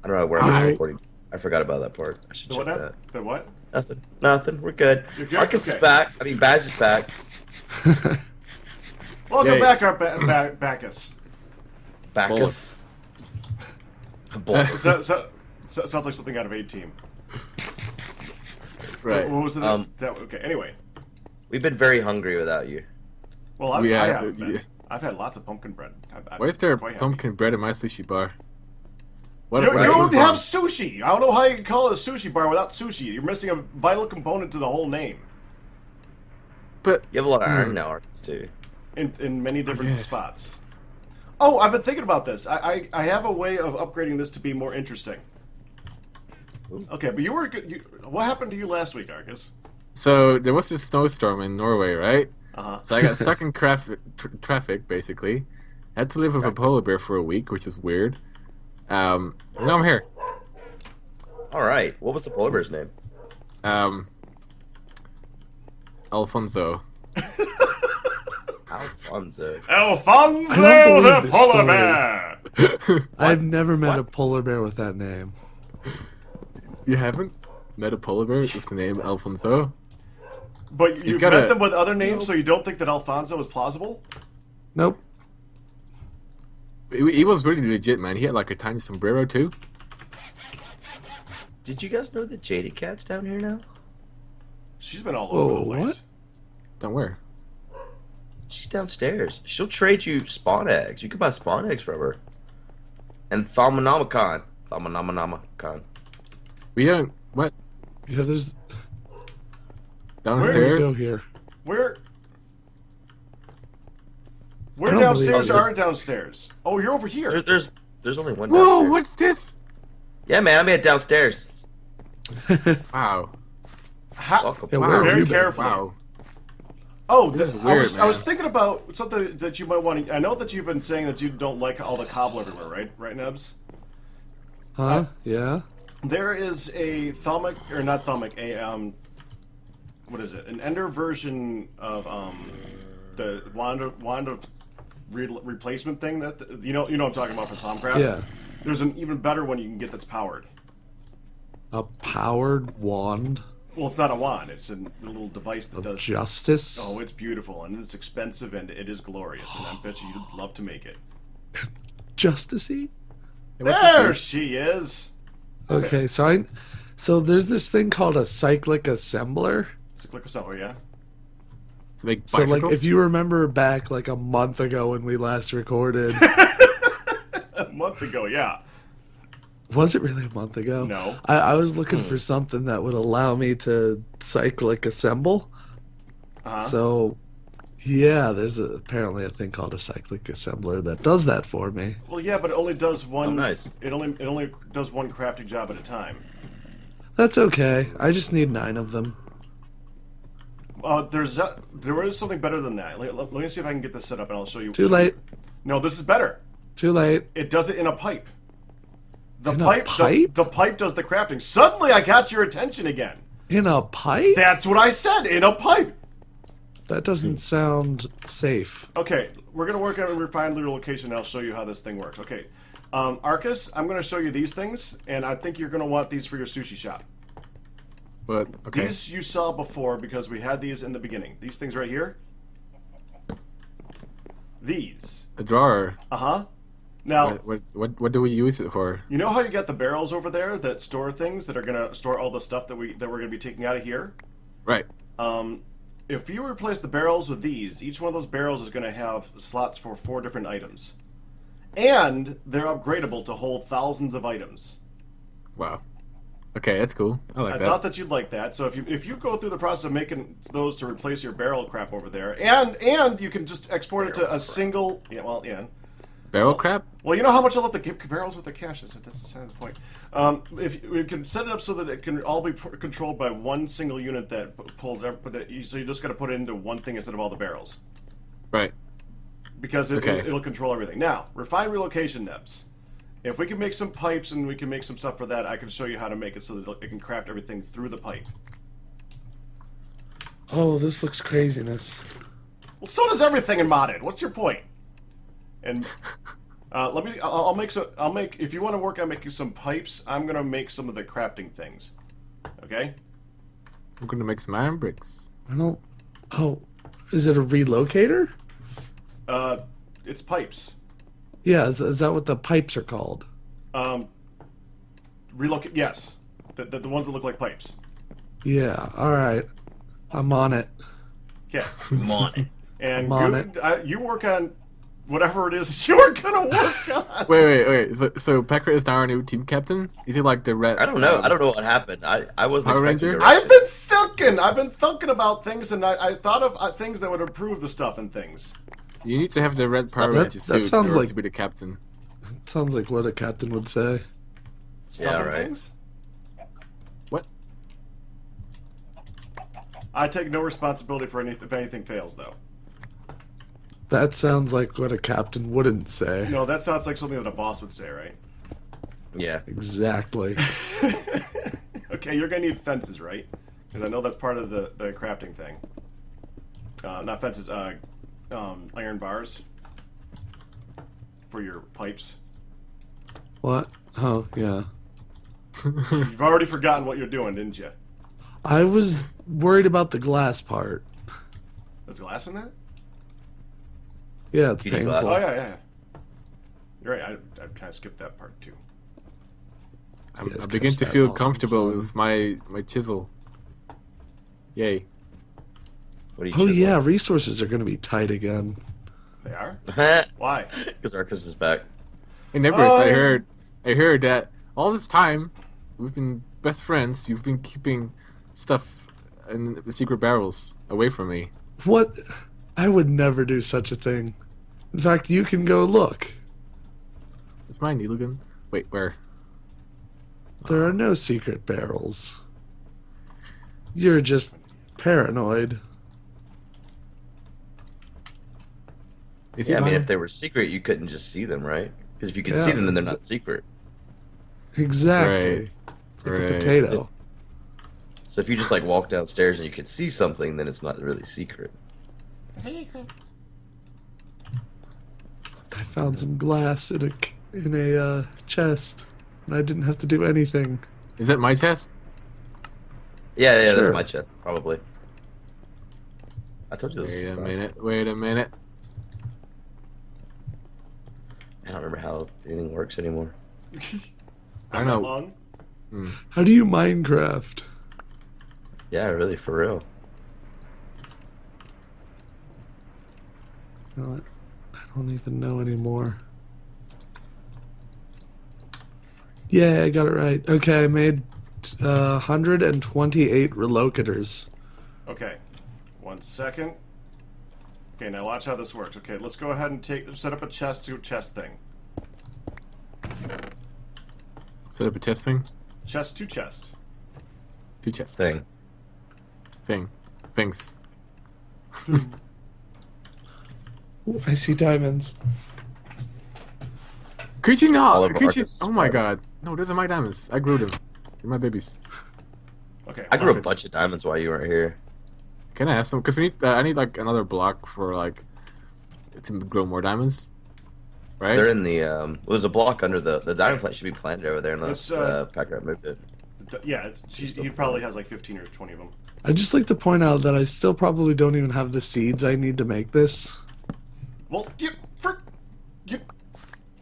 I don't know where I'm Alright. recording. I forgot about that part. I should The check what? that. The what? Nothing. Nothing. We're good. You're good? Marcus Okay. is back. I mean, Baz is back. Welcome Yay. back, our Bacchus. Bacchus. Bullet. Sounds like something out of A-Team. Right. What was it? Um, Okay. Anyway, We've been very hungry without you. well, I Yeah, haven't been. yeah. I've had lots of pumpkin bread. Why is there quite happy. pumpkin bread in my sushi bar? What? You what don't was have wrong? sushi. I don't know how you can call it a sushi bar without sushi. You're missing a vital component to the whole name But You have a lot of iron now, Marcus, too. in many different Yeah. spots. Oh, I've been thinking about this. I have a way of upgrading this to be more interesting. Ooh. Okay, but you were good. What happened to you last week, Arcus? so there was this snowstorm in Norway, right? Uh-huh. So I got stuck in traffic, basically. Had to live with a polar bear for a week, which is weird. And now I'm here. All right. What was the polar bear's name? Alfonso. Alfonso. Alfonso I don't believe the this polar story. bear. I've never met a What? polar bear with that name. You haven't met a polar bear with the name Alfonso? But you got met a- them with other names, so you don't think that Alfonso is plausible? Nope. He was really legit, man. He had like a tiny sombrero too. Did you guys know that Jada Cat's down here now? She's been all over the Whoa, place. what? Don't worry. She's downstairs. She'll trade you spawn eggs. You can buy spawn eggs from her. And Thaumonomicon. Thaumonomicon. We don't. What? Yeah, there's. Where do we Downstairs? go here? Where I don't downstairs believe it. are downstairs? Oh, you're over here. There's only one Whoa! downstairs. What's this? Yeah, man, I made it downstairs. Wow. Welcome. Yeah, Wow. where have Very you been? carefully. Wow. Oh, This is I weird, was man. thinking about something that you might want to. I know that you've been saying that you don't like all the cobble everywhere, right? Right, Nebs? Huh? Yeah. There is a Thaumic, or not Thaumic, what is it? An Ender version of the wand of replacement thing that you know what I'm talking about for Thaumcraft. Yeah. There's an even better one you can get that's powered. A powered wand Well, it's not a wand. It's a little device that of does. justice. Oh, it's beautiful and it's expensive and it is glorious, and I bet you'd love to make it. Justicey? Hey, what's There this? she is. Okay, so there's this thing called a cyclic assembler. So click us over, yeah. To make So like bicycles? if you remember back like a month ago when we last recorded, A month ago, yeah. was it really a month ago? No. I was looking for something that would allow me to cyclic assemble. Uh-huh. So yeah, there's apparently a thing called a cyclic assembler that does that for me. Well, yeah, but it only does one. Oh, nice. It only does one crafting job at a time. That's okay. I just need 9 of them. There is something better than that. Let me see if I can get this set up, and I'll show you. Too late. No, this is better. Too late. It does it in a pipe. The In a pipe. pipe? The pipe does the crafting. Suddenly, I got your attention again. In a pipe? That's what I said. In a pipe. That doesn't sound safe. Okay, we're gonna work on a refined location, and I'll show you how this thing works. Okay, Arcus, I'm gonna show you these things, and I think you're gonna want these for your sushi shop. But, okay. These you saw before because we had these in the beginning. These things right here. These. A drawer. Uh-huh. Now, What do we use it for? you know how you got the barrels over there that store things that are gonna store all the stuff that we're gonna be taking out of here? Right. If you replace the barrels with these, each one of those barrels is gonna have slots for 4 different items. And they're upgradable to hold thousands of items. Wow. Okay, that's cool. I like I that. thought that you'd like that. So if you go through the process of making those to replace your barrel crap over there, and you can just export it to a single. Yeah, well, yeah. Barrel crap? Well, you know how much I love the barrels with the cache. That's the point. If we can set it up so that it can all be controlled by one single unit that pulls. So you just got to put it into one thing instead of all the barrels, Right. because Okay. it'll control everything. Now, refined relocation nebs. If we can make some pipes and we can make some stuff for that, I can show you how to make it so that it can craft everything through the pipe. Oh, this looks craziness. Well, so does everything in modded. What's your point? And Let me. I'll make some. I'll make. If you want to work on making some pipes, I'm gonna make some of the crafting things. Okay. I'm gonna make some iron bricks. I don't. Oh, is it a relocator? It's pipes. Yeah, is that what the pipes are called? Relocate. Yes. The ones that look like pipes. Yeah. All right. I'm on it. Okay. I'm on it. And I'm on it. You work on whatever it is that you're gonna work on. Wait. So Pecker is now our new team captain. Is he like the red? I don't know. I don't know what happened. I wasn't Power expecting Ranger? a I've been thinking. I've been thinking about things, and I thought of things that would improve the stuff and things. You need to have the red Power That- Ranger that suit sounds in order like- to be the captain. Sounds like what a captain would say. Stuff Yeah, and right. things. What? I take no responsibility for anything if anything fails, though. That sounds like what a captain wouldn't say. No, that sounds like something that a boss would say, right? Yeah. Exactly. Okay, you're gonna need fences, right? Because I know that's part of the crafting thing. Not fences, iron bars for your pipes. What? Oh, yeah. You've already forgotten what you're doing, didn't you? I was worried about the glass part. There's glass in that? Yeah, it's You need painful. glass? Oh yeah. You're right. I kind of skipped that part too. I Yes, begin catch to that feel awesome comfortable plug. with my chisel. Yay! What are you Oh yeah, resources are going to be tight again. They are? yeah. Why? Because Arcus is back. Hey, Nevers, Oh, I yeah. heard that all this time we've been best friends. You've been keeping stuff in the secret barrels away from me. What? I would never do such a thing. In fact, you can go look. It's mine, needle gun. Wait, where? There are no secret barrels. You're just paranoid. Is Yeah, it I mean, mine? if they were secret, you couldn't just see them, right? Because if you could Yeah, see them, then they're not secret. Exactly. Right. It's like Right. a potato. So if you just like walk downstairs and you could see something, then it's not really secret. I found some glass in a chest, and I didn't have to do anything. Is that my chest? Yeah, Sure. that's my chest, probably. I told you Wait a those. minute. Wait a minute. I don't remember how anything works anymore. I don't know. Long? How do you Minecraft? Yeah, really, for real. You know what? I don't even know anymore. Yeah, I got it right. Okay, I made 128 relocators. Okay. 1 second. Okay, now watch how this works. Okay, let's go ahead and set up a chest to chest thing. Set up a chest thing. Chest to chest. Two chests. Thing. Things. Ooh, I see diamonds. Could you All not? over Could you? Arcus' Oh my farm. god. No, those are my diamonds. I grew them. They're my babies. Okay. I grew a hold on. bunch of diamonds while you weren't here. Can I ask them? Because we need. I need like another block for like to grow more diamonds. Right. They're in the well, there's a block under the diamond plant should be planted over there unless It's, Packer moved it. Yeah, he probably has like 15 or 20 of them. I'd just like to point out that I still probably don't even have the seeds I need to make this. Well, you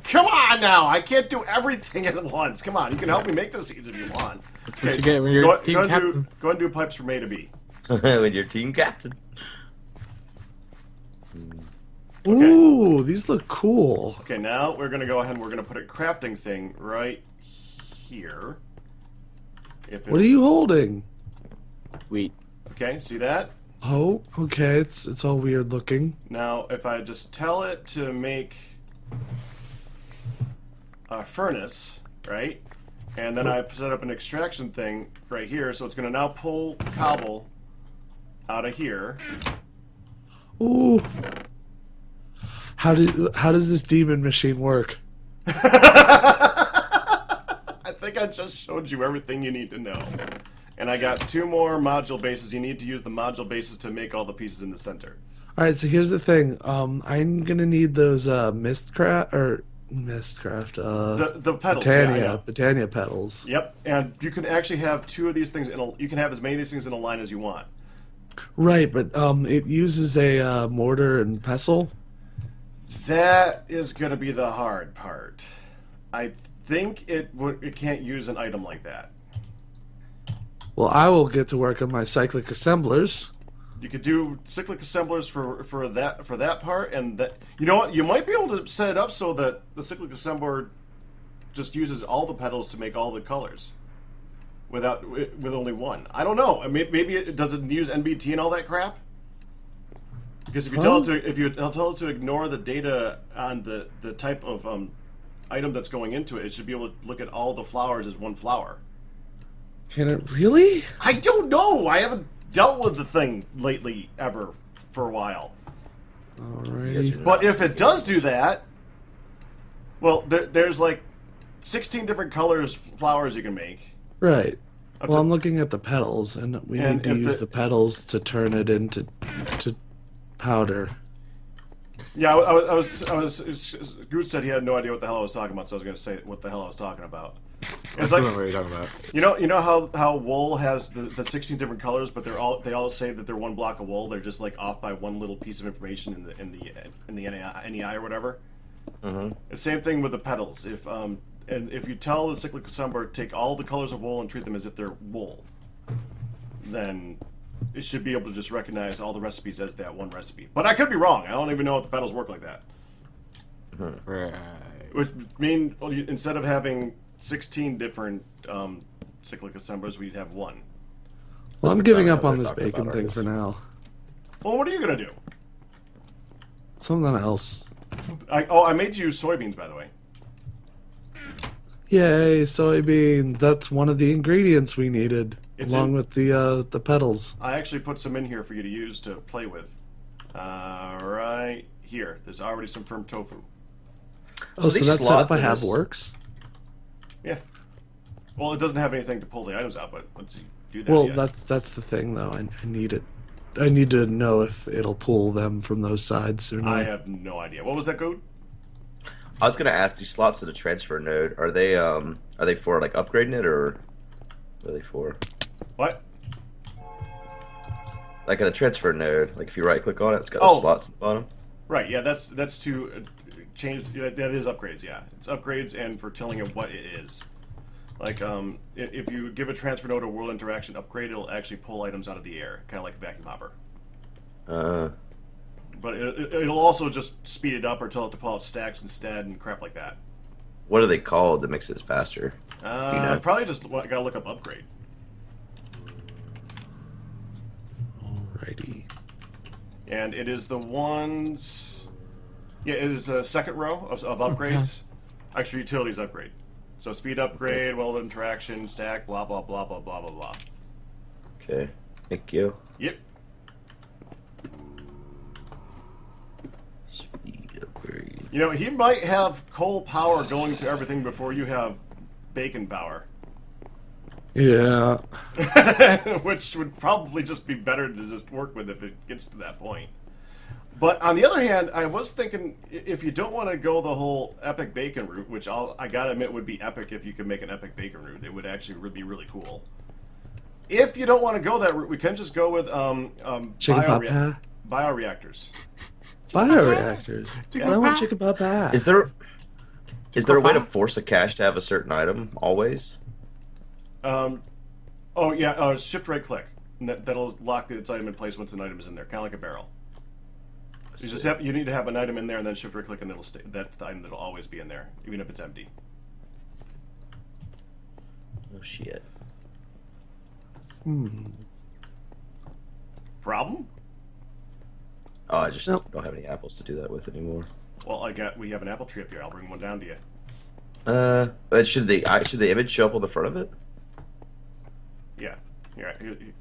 come on now! I can't do everything at once. Come on, you can help me make the seeds if you want. That's what you get when you're team captain. Go ahead and do pipes from A to B. With your team captain. Ooh, these look cool. Okay, now we're gonna go ahead and we're gonna put a crafting thing right here. What are you holding? Wheat. Okay, see that? Oh, okay, it's all weird looking. Now, if I just tell it to make a furnace, right? And then I set up an extraction thing right here, so it's going to now pull cobble out of here. Ooh. How does this demon machine work? I think I just showed you everything you need to know. And I got 2 more module bases. You need to use the module bases to make all the pieces in the center. All right, so here's the thing. I'm gonna need those mist craft or Mistcraft. The petals. Yeah, I Botania. know. Botania petals. Yep, and you can actually have two of these things you can have as many of these things in a line as you want. Right, but it uses a mortar and pestle. That is going to be the hard part. I think it can't use an item like that. Well, I will get to work on my cyclic assemblers. You could do cyclic assemblers for that part, and that you know what, you might be able to set it up so that the cyclic assembler just uses all the petals to make all the colors, with only one. I don't know. I mean, maybe it doesn't use NBT and all that crap. Because if you tell it to ignore the data on the type of item that's going into it, it should be able to look at all the flowers as one flower. Can it really? I don't know. I haven't dealt with the thing lately ever for a while. Alrighty. But if it does do that, well, there's like 16 different flowers you can make. Right. Well, I'm looking at the petals, and we need to use the petals to turn it into powder. Yeah, I was. Goot said he had no idea what the hell I was talking about, so I was going to say what the hell I was talking about. I still don't know what you're talking about. You know how wool has the 16 different colors, but they all say that they're one block of wool. They're just like off by one little piece of information in the NEI or whatever. Mm-hmm. The same thing with the petals. If you tell the cyclic assembler take all the colors of wool and treat them as if they're wool, then it should be able to just recognize all the recipes as that one recipe. But I could be wrong. I don't even know if the petals work like that. Right. Which mean instead of having 16 different cyclic assemblers, we'd have one. Well, I'm giving up on this bacon thing for now. Well, what are you gonna do? Something else. I made you soybeans, by the way. Yay, soybeans. That's one of the ingredients we needed, along with the petals. I actually put some in here for you to use to play with. Right here. There's already some firm tofu. Oh, so that setup I have works? Yeah. Well, it doesn't have anything to pull the items out, but let's see. Do that. Well, yet. that's the thing, though. I need it. I need to know if it'll pull them from those sides or not. I have no idea. What was that code? I was gonna ask, these slots in the transfer node, are they for like upgrading it, or what are they for? What? Like in a transfer node, like if you right click on it, it's got those slots at the bottom. Right. Yeah. That's to change. That is upgrades. Yeah, it's upgrades and for telling it what it is. Like if you give a transfer node a world interaction upgrade, it'll actually pull items out of the air, kind of like a vacuum hopper. But it'll also just speed it up or tell it to pull out stacks instead and crap like that. What are they called that makes it faster? Probably just gotta look up upgrade. Alrighty. And it is the ones. Yeah, it is a second row of upgrades. Extra utilities upgrade. So speed upgrade, weld interaction, stack, blah blah blah blah blah blah blah. Okay, thank you. Yep. Speed upgrade. You know, he might have coal power going to everything before you have bacon power. Yeah. Which would probably just be better to just work with if it gets to that point. But on the other hand, I was thinking if you don't want to go the whole epic bacon route, which I gotta admit would be epic if you could make an epic bacon route, it would actually be really cool. If you don't want to go that route, we can just go with bioreactors. Bioreactors. Yeah. I want chicken papa. Is there a way to force a cache to have a certain item always? Oh yeah, shift right click. And that'll lock its item in place once an item is in there, kind of like a barrel. You need to have an item in there and then shift right click and it'll stay. That's the item that'll always be in there, even if it's empty. Oh shit. Problem? Oh, I just don't have any apples to do that with anymore. Well, we have an apple tree up here. I'll bring one down to you. But should the image show up on the front of it? Yeah. Here,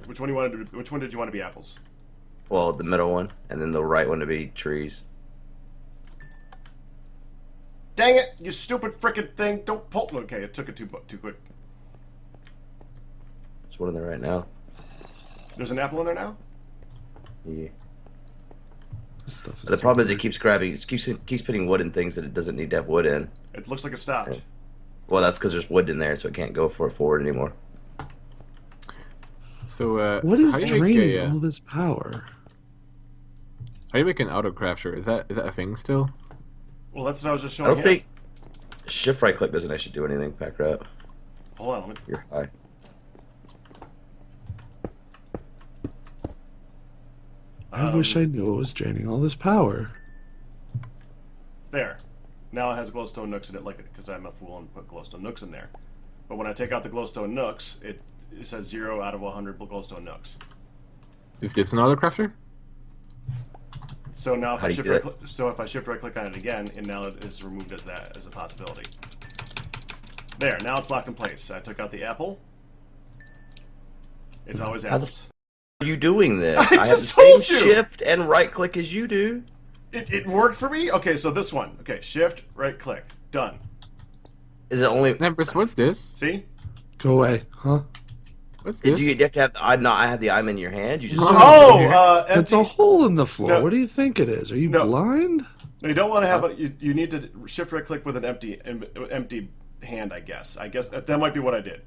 which one Which one did you want to be apples? Well, the middle one, and then the right one to be trees. Dang it! You stupid frickin' thing! Don't pull. Okay, it took it too quick. There's one in there right now. There's an apple in there now. Yeah. This stuff is The too problem is it weird. keeps putting wood in things that it doesn't need to have wood in. It looks like it stopped. Well, that's because there's wood in there, so it can't go forward anymore. So, What is how do you make draining a, all this power? how do you make an auto crafter? Is that a thing still? Well, that's what I was just I showing don't him. think shift right click doesn't actually do anything. Pack rat, Hold on, let me... you're high. I wish I knew what was draining all this power. There. Now it has glowstone nooks in it, like because I'm a fool and put glowstone nooks in there. But when I take out the glowstone nooks, it says 0 out of 100 glowstone nooks. Is this an auto crafter? So now if How I do you shift do right that? so if I shift right click on it again, and now it is removed as that as a possibility. There. Now it's locked in place. I took out the apple. It's always How the apples. Are you doing this? I have the just same told you! shift and right click as you do. It worked for me. Okay, so this one. Okay, shift right click. Done. Is it only? Empress, what's this? See? Go away, huh? What's Do this? you have to have? I have the I'm in your hand. You just. Oh, It's empty. a hole in the floor. No. What do you think it is? Are you No. blind? No, you don't want to have a. You need to shift right click with an empty hand. I guess. That might be what I did.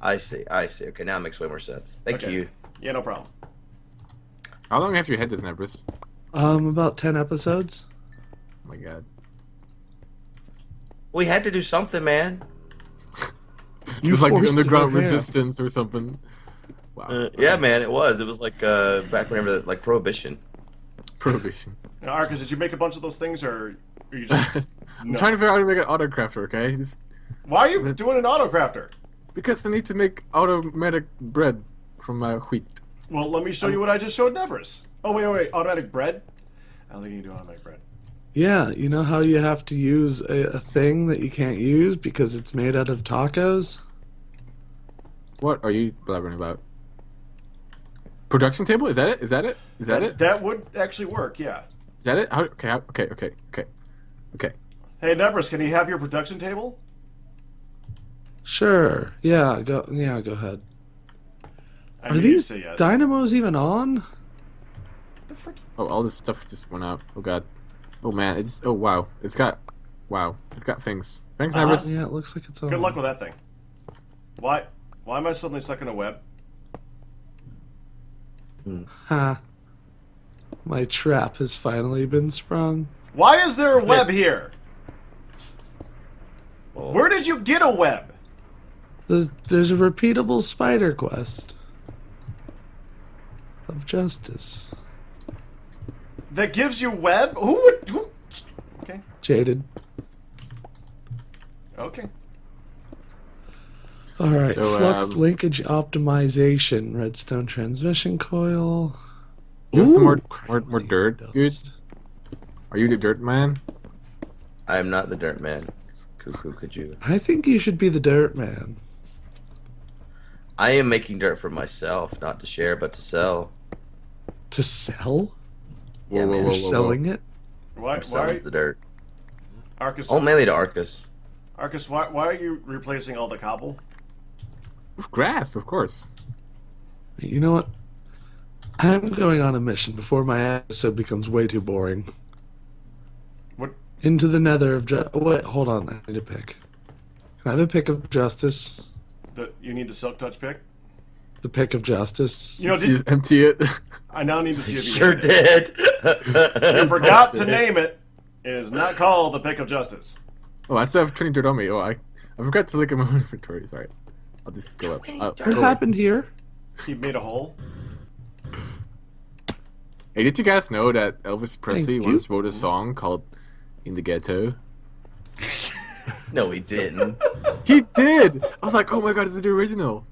I see. Okay, now it makes way more sense. Thank Okay. you. Yeah, no problem. How long have you had this, Empress? About 10 episodes. Oh my god. We had to do something, man. It was like the forced it underground in her hand. resistance or something. Wow. Yeah, man, it was. It was like back whenever like Prohibition. Prohibition. Now, Arcus, did you make a bunch of those things, or are you just? I'm No. trying to figure out how to make an auto crafter, okay? Just Why are you doing an auto crafter? because I need to make automatic bread from wheat. Well, let me show you what I just showed Nebris. Oh wait, automatic bread. I don't think you can do automatic bread. Yeah, you know how you have to use a thing that you can't use because it's made out of tacos? What are you blabbering about? Production table? Is that it? Is that it? Is that it? That would actually work. Yeah. Is that it? Okay. Hey, Nebris, can you have your production table? Sure. Yeah, go ahead. I Are knew you'd these say yes. dynamos even on? The frick? Oh, all this stuff just went out. Oh god. Oh man, it's oh wow. It's got things. Thanks, Uh-huh. Empress. Yeah, it looks like it's on. Good luck with that thing. Why am I suddenly stuck in a web? Ha. My trap has finally been sprung. Why is there a web here? Well, Where did you get a web? There's a repeatable spider quest of justice. That gives you web? Who? Okay. Jaded. Okay. All right, So, flux linkage optimization, redstone transmission coil. You want some more crafting dirt, dude? dust. Are you the dirt man? I am not the dirt man. Cuckoo, could you? I think you should be the dirt man. I am making dirt for myself, not to share, but to sell. To sell? Yeah, Whoa, man. You're whoa. selling it? Why? I'm selling the dirt. Arcus? Oh, mainly to Arcus. Arcus, why are you replacing all the cobble? With grass, of course. You know what? I'm going on a mission before my episode becomes way too boring. What? Into the nether of wait, hold on. I need a pick. Can I have a pick of justice? You need the silk touch pick? The pick of justice? You know, Just empty it. I now need to see if you Sure named it. did. You forgot to name it. It is not called the pick of justice. Oh, I still have 20 dirt on me. Oh, I forgot to look at my inventory. Sorry. I'll just go up. What go away. happened here? He made a hole. Hey, did you guys know that Elvis Presley you. once wrote a song called "In the Ghetto"? No, he didn't. He did. I was like, oh my god, it's the original.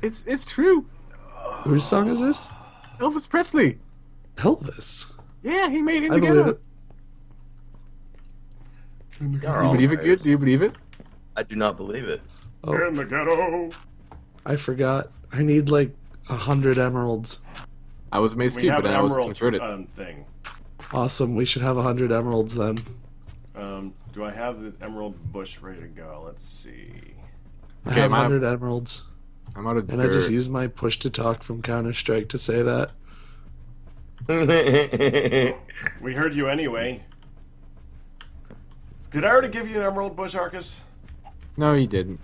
It's true. Whose song is this? Elvis Presley. Elvis. Yeah, he made "In I the believe Ghetto." it. Y'all Do are you all believe it, liars. good? Do you believe it? I do not believe it. Oh, In the ghetto. I forgot. I need like 100 emeralds. I was amazed We too, have but an then I was emerald converted. thing. Awesome. We should have 100 emeralds then. Do I have the emerald bush ready to go? Let's see. I Okay, have my- 100 emeralds. I'm out of And dirt. I just used my push to talk from Counter Strike to say that. We heard you anyway. Did I already give you an emerald bush, Arcus? No, he didn't.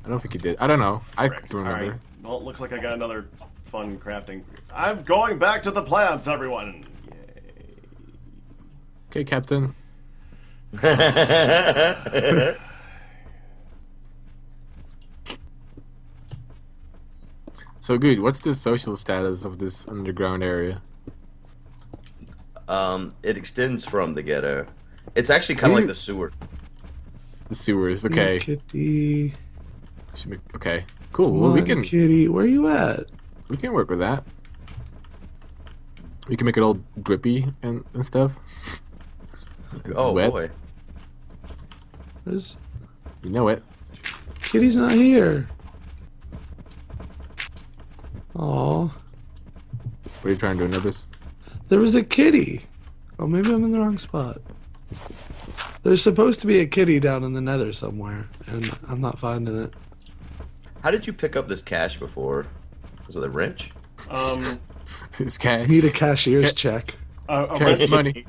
I don't think he did. I don't know. I Frick. don't remember. Alright. Well, it looks like I got another fun crafting. I'm going back to the plants, everyone. Yay. Okay, Captain. So good. What's the social status of this underground area? It extends from the ghetto. It's actually kind of like the sewer. The sewers. Okay. Kitty. Okay. Cool. Come Well, we on, can Kitty. Where you at? work with that. We can make it all drippy and stuff. Oh Wet. boy. Where's... You know it. Kitty's not here. Aw. What are you trying to do, Nimbus? There was a kitty. Oh, maybe I'm in the wrong spot. There's supposed to be a kitty down in the nether somewhere, and I'm not finding it. How did you pick up this cash before? Was it a wrench? It's cash. Need a cashier's check. Cash money.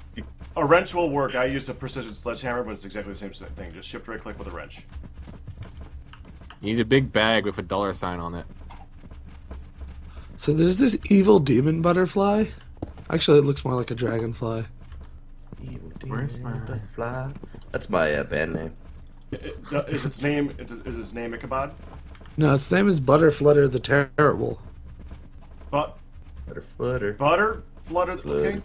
A wrench will work. I use a precision sledgehammer, but it's exactly the same thing. Just shift right click with a wrench. You need a big bag with a $sign on it. So there's this evil demon butterfly. Actually, it looks more like a dragonfly. Where's my- butterfly? That's my band name. Is its name Ichabod? No, its name is Butterflutter the Terrible. But Butterflutter. butter flutter. Okay.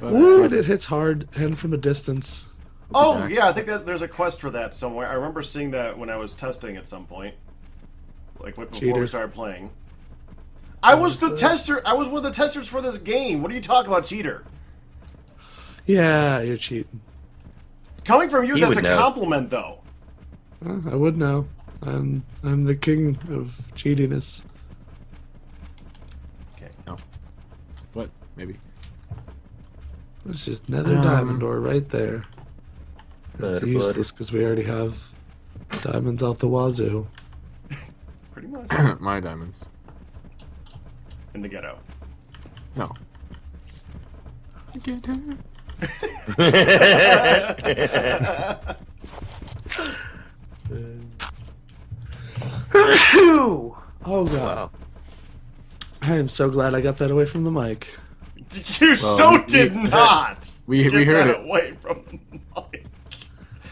Ooh, and it hits hard and from a distance. Oh yeah, I think that there's a quest for that somewhere. I remember seeing that when I was testing at some point, like before we Cheater. started playing. I was the tester. I was one of the testers for this game. What are you talking about, cheater? Yeah, you're cheating. Coming from you, He that's a would know. compliment, though. I would know. I'm the king of cheatiness. Okay. No. What? Maybe. It's just nether diamond ore right there. It's Butterflutter. useless because we already have diamonds out the wazoo. Pretty much. My diamonds. In the ghetto. No. Get her. Oh god. Wow. I am so glad I got that away from the mic. You so did not. we Get heard that it. away from the mic.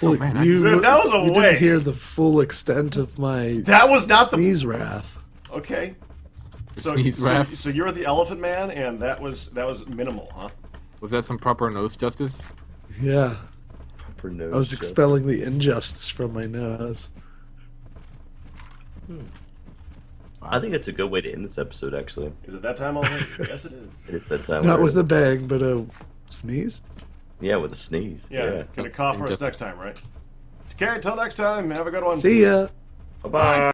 Well, man, I you, So that was you away. didn't hear the full extent of my That was not the sneeze wrath. okay. So, Sneeze wrath. so you're the elephant man, and that was minimal, huh? Was that some proper nose justice? Yeah, Proper nose I was job. expelling the injustice from my nose. I think it's a good way to end this episode, actually. Is it that time already? Yes, it is. It is that time. Not where- with a bang, but a sneeze. Yeah, with a sneeze. Yeah, Yeah. gonna That's cough for us injustice. next time, right? Okay, until next time, have a good one. See ya. Bye-bye.